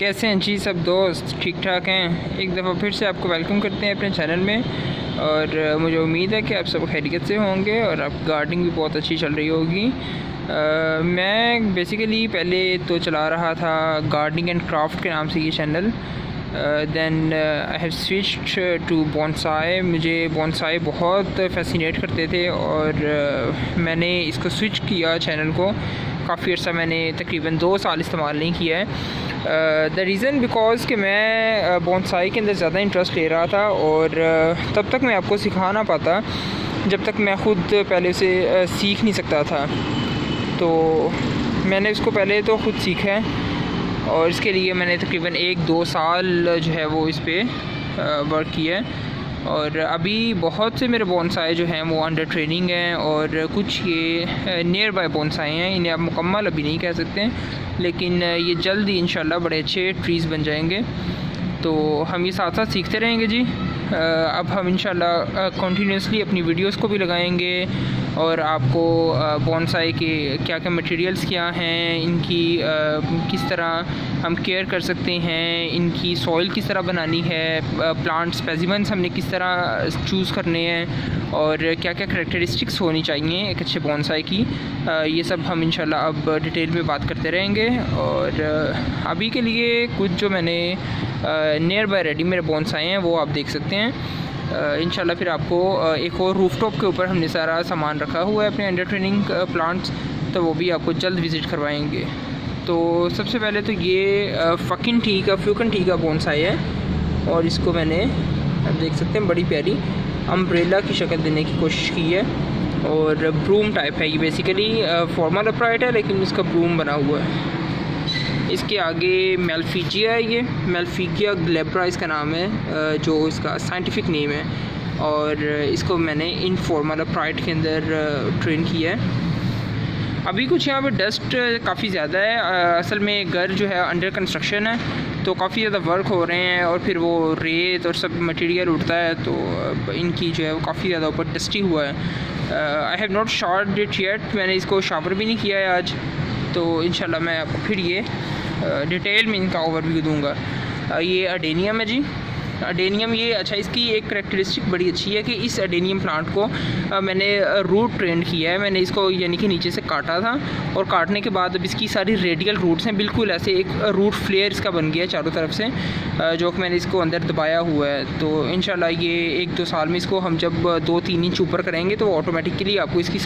कैसे हैं जी सब दोस्त, ठीक ठाक हैं। एक दफ़ा फिर से आपको वेलकम करते हैं अपने चैनल में। और मुझे उम्मीद है कि आप सब खैरियत से होंगे और आप गार्डनिंग भी बहुत अच्छी चल रही होगी। मैं बेसिकली पहले तो चला रहा था गार्डनिंग एंड क्राफ्ट के नाम से ये channel. Then I have switched to bonsai. मुझे बोनसाई बहुत फैसिनेट करते थे और मैंने इसको स्विच किया चैनल को। काफ़ी अर्सा मैंने तकरीबन 2 साल इस्तेमाल नहीं किया है। द रीज़न बिकॉज़ कि मैं बोनसाई के अंदर ज़्यादा इंटरेस्ट ले रहा था और तब तक मैं आपको सिखा ना पाता जब तक मैं ख़ुद पहले उसे सीख नहीं सकता था। तो मैंने उसको पहले तो ख़ुद सीखा है और इसके लिए मैंने तकरीबन 1-2 साल जो है वो इस पर वर्क किया है। और अभी बहुत से मेरे बोनसाई जो हैं वो अंडर ट्रेनिंग हैं और कुछ ये नियर बाय बोनसाई हैं। इन्हें आप मुकम्मल अभी नहीं कह सकते, लेकिन ये जल्द ही इंशाल्लाह बड़े अच्छे ट्रीज़ बन जाएंगे। तो हम ये साथ साथ सीखते रहेंगे जी। अब हम इंशाल्लाह कंटिन्यूसली अपनी वीडियोस को भी लगाएंगे और आपको बोनसाई के क्या क्या मटेरियल्स क्या हैं, इनकी किस तरह हम केयर कर सकते हैं, इनकी सॉइल किस तरह बनानी है, प्लांट स्पेसिमेंस हमने किस तरह चूज़ करने हैं और क्या क्या करैक्टरिस्टिक्स होनी चाहिए एक अच्छे बोनसाई की, ये सब हम इंशाल्लाह अब डिटेल में बात करते रहेंगे। और अभी के लिए कुछ जो मैंने नियर बाय रेडी मेरे बोनसाई हैं वो आप देख सकते हैं। इंशाल्लाह फिर आपको एक और रूफटॉप के ऊपर हमने सारा सामान रखा हुआ है अपने अंडर ट्रेनिंग प्लांट्स, तो वो भी आपको जल्द विज़िट करवाएंगे। तो सबसे पहले तो ये फ्यूकन टी का बोनसाई है और इसको मैंने आप देख सकते हैं बड़ी प्यारी अम्ब्रेला की शक्ल देने की कोशिश की है और ब्रूम टाइप है। ये बेसिकली फॉर्मल अपराइट है लेकिन इसका ब्रूम बना हुआ है। इसके आगे मेल्फिजिया है, ये मेल्फिजिया ग्लेब्रा इसका नाम है जो इसका साइंटिफिक नेम है। और इसको मैंने इनफॉर्मल अपराइट के अंदर ट्रेन किया है। अभी कुछ यहाँ पे डस्ट काफ़ी ज़्यादा है। असल में घर जो है अंडर कंस्ट्रक्शन है तो काफ़ी ज़्यादा वर्क हो रहे हैं और फिर वो रेत और सब मटेरियल उठता है तो इनकी जो है वो काफ़ी ज़्यादा ऊपर डस्टी हुआ है। I have not short it yet, मैंने इसको शावर भी नहीं किया है आज। तो इंशाल्लाह मैं आपको फिर ये डिटेल में इनका ओवरव्यू दूंगा। ये अडेनियम है जी। अडेनियम ये अच्छा, इसकी एक करैक्टरिस्टिक बड़ी अच्छी है कि इस अडेनियम प्लांट को मैंने रूट ट्रेंड किया है। मैंने इसको यानी कि नीचे से काटा था और काटने के बाद अब इसकी सारी रेडियल रूट्स हैं, बिल्कुल ऐसे एक रूट फ्लेयर इसका बन गया है चारों तरफ से, जो कि मैंने इसको अंदर दबाया हुआ है। तो इंशाल्लाह ये 1-2 साल में इसको हम जब 2-3 इंच ऊपर करेंगे तो ऑटोमेटिकली आपको इसकी